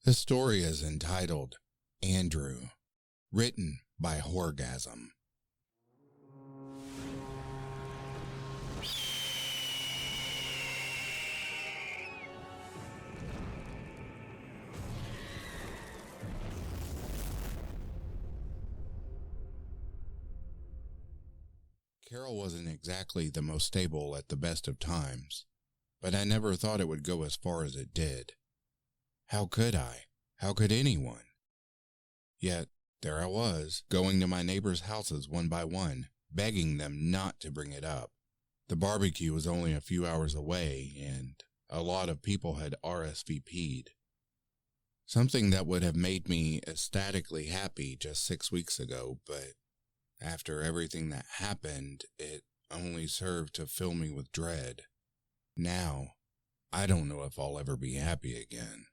The story is entitled Andrew, written by Horrgasm. Carol wasn't exactly the most stable at the best of times, but I never thought it would go as far as it did. How could I? How could anyone? Yet, there I was, going to my neighbors' houses one by one, begging them not to bring it up. The barbecue was only a few hours away, and a lot of people had RSVP'd. Something that would have made me ecstatically happy just 6 weeks ago, but after everything that happened, it only served to fill me with dread. Now, I don't know if I'll ever be happy again.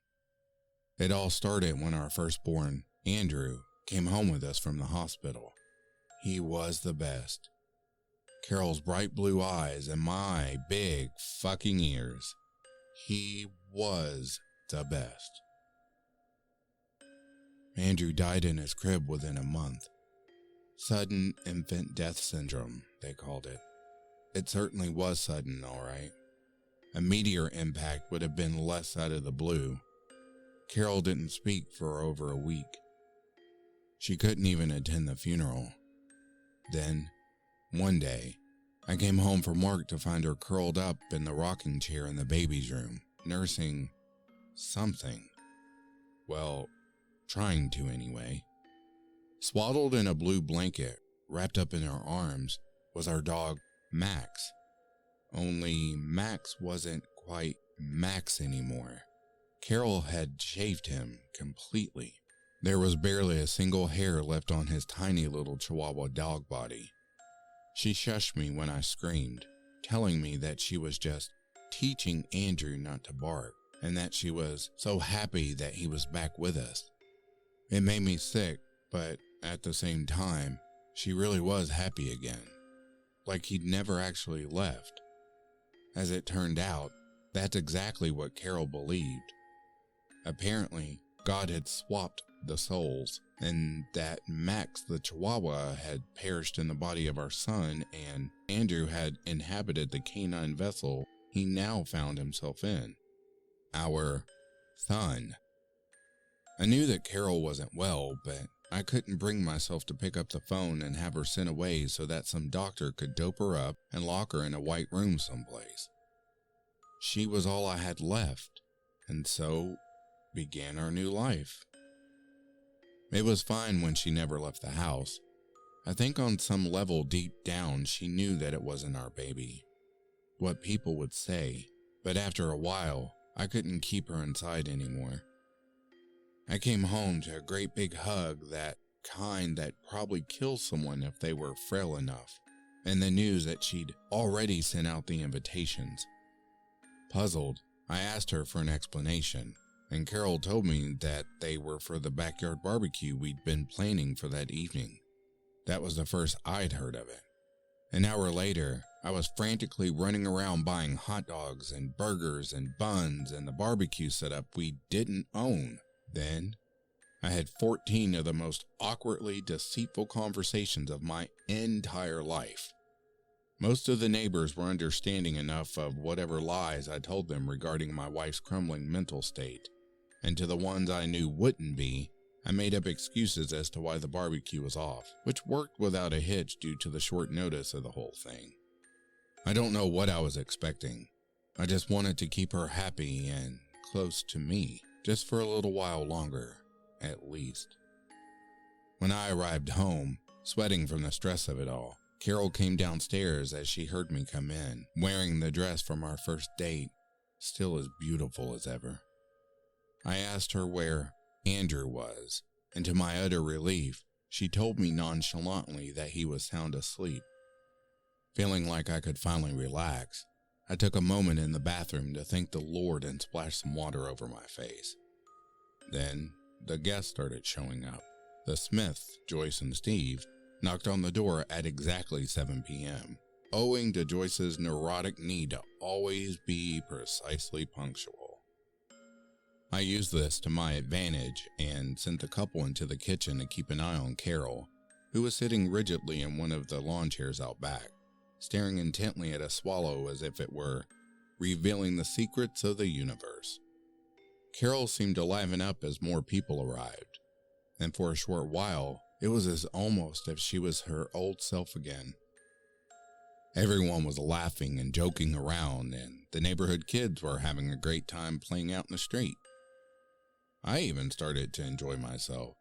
It all started when our firstborn, Andrew, came home with us from the hospital. He was the best. Carol's bright blue eyes and my big fucking ears. He was the best. Andrew died in his crib within a month. Sudden infant death syndrome, they called it. It certainly was sudden, all right. A meteor impact would have been less out of the blue. Carol didn't speak for over a week. She couldn't even attend the funeral. Then, one day, I came home from work to find her curled up in the rocking chair in the baby's room, nursing something. Well, trying to anyway. Swaddled in a blue blanket, wrapped up in her arms, was our dog, Max. Only Max wasn't quite Max anymore. Carol had shaved him completely. There was barely a single hair left on his tiny little Chihuahua dog body. She shushed me when I screamed, telling me that she was just teaching Andrew not to bark, and that she was so happy that he was back with us. It made me sick, but at the same time, she really was happy again, like he'd never actually left. As it turned out, that's exactly what Carol believed. Apparently, God had swapped the souls, and that Max the Chihuahua had perished in the body of our son, and Andrew had inhabited the canine vessel he now found himself in. Our son. I knew that Carol wasn't well, but I couldn't bring myself to pick up the phone and have her sent away so that some doctor could dope her up and lock her in a white room someplace. She was all I had left, and so began our new life. It was fine when she never left the house. I think on some level deep down she knew that it wasn't our baby. What people would say, but after a while, I couldn't keep her inside anymore. I came home to a great big hug, that kind that probably kills someone if they were frail enough, and the news that she'd already sent out the invitations. Puzzled, I asked her for an explanation, and Carol told me that they were for the backyard barbecue we'd been planning for that evening. That was the first I'd heard of it. An hour later, I was frantically running around buying hot dogs and burgers and buns and the barbecue setup we didn't own. Then, I had 14 of the most awkwardly deceitful conversations of my entire life. Most of the neighbors were understanding enough of whatever lies I told them regarding my wife's crumbling mental state, and to the ones I knew wouldn't be, I made up excuses as to why the barbecue was off, which worked without a hitch due to the short notice of the whole thing. I don't know what I was expecting. I just wanted to keep her happy and close to me, just for a little while longer, at least. When I arrived home, sweating from the stress of it all, Carol came downstairs as she heard me come in, wearing the dress from our first date, still as beautiful as ever. I asked her where Andrew was, and to my utter relief, she told me nonchalantly that he was sound asleep. Feeling like I could finally relax, I took a moment in the bathroom to thank the Lord and splash some water over my face. Then, the guests started showing up. The Smiths, Joyce and Steve, knocked on the door at exactly 7 p.m., owing to Joyce's neurotic need to always be precisely punctual. I used this to my advantage and sent the couple into the kitchen to keep an eye on Carol, who was sitting rigidly in one of the lawn chairs out back, staring intently at a swallow as if it were revealing the secrets of the universe. Carol seemed to liven up as more people arrived, and for a short while, it was as almost if she was her old self again. Everyone was laughing and joking around, and the neighborhood kids were having a great time playing out in the street. I even started to enjoy myself,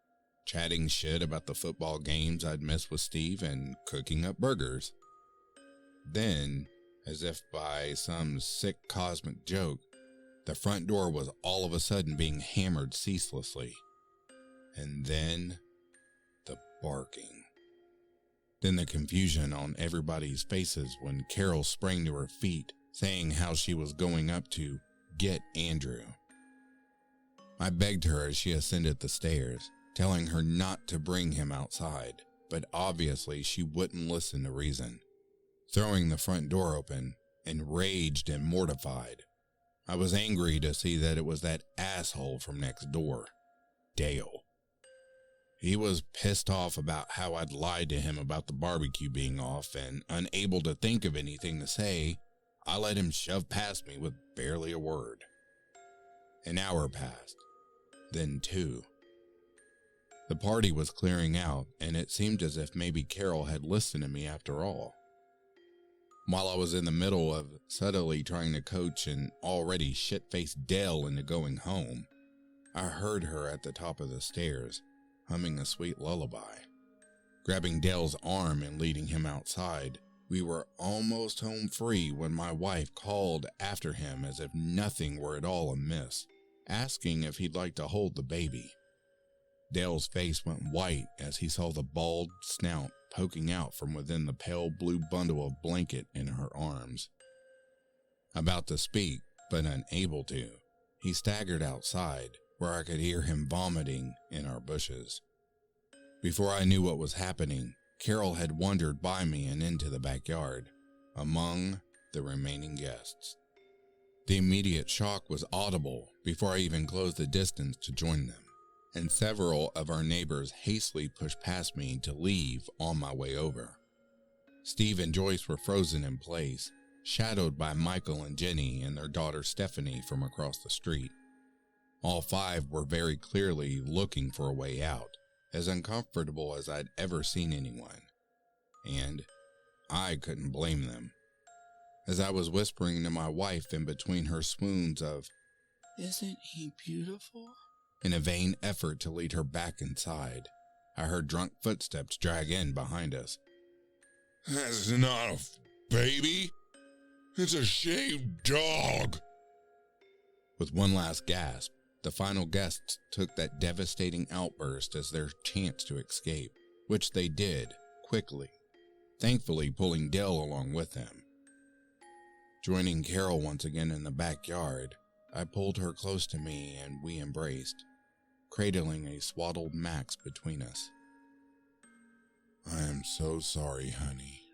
chatting shit about the football games I'd missed with Steve and cooking up burgers. Then, as if by some sick cosmic joke, the front door was all of a sudden being hammered ceaselessly. And then, the barking. Then the confusion on everybody's faces when Carol sprang to her feet, saying how she was going up to get Andrew. I begged her as she ascended the stairs, telling her not to bring him outside, but obviously she wouldn't listen to reason. Throwing the front door open, enraged and mortified, I was angry to see that it was that asshole from next door, Dale. He was pissed off about how I'd lied to him about the barbecue being off, and unable to think of anything to say, I let him shove past me with barely a word. An hour passed, then 2. The party was clearing out, and it seemed as if maybe Carol had listened to me after all. While I was in the middle of subtly trying to coach an already shit-faced Dale into going home, I heard her at the top of the stairs, humming a sweet lullaby. Grabbing Dale's arm and leading him outside, we were almost home free when my wife called after him as if nothing were at all amiss, asking if he'd like to hold the baby. Dale's face went white as he saw the bald snout poking out from within the pale blue bundle of blanket in her arms. About to speak, but unable to, he staggered outside, where I could hear him vomiting in our bushes. Before I knew what was happening, Carol had wandered by me and into the backyard, among the remaining guests. The immediate shock was audible before I even closed the distance to join them, and several of our neighbors hastily pushed past me to leave on my way over. Steve and Joyce were frozen in place, shadowed by Michael and Jenny and their daughter Stephanie from across the street. All 5 were very clearly looking for a way out, as uncomfortable as I'd ever seen anyone. And I couldn't blame them. As I was whispering to my wife in between her swoons of, "Isn't he beautiful?" in a vain effort to lead her back inside, I heard drunk footsteps drag in behind us. "That's not a baby. It's a shaved dog." With one last gasp, the final guests took that devastating outburst as their chance to escape, which they did, quickly, thankfully pulling Dale along with them. Joining Carol once again in the backyard, I pulled her close to me and we embraced, cradling a swaddled Max between us. "I am so sorry, honey,"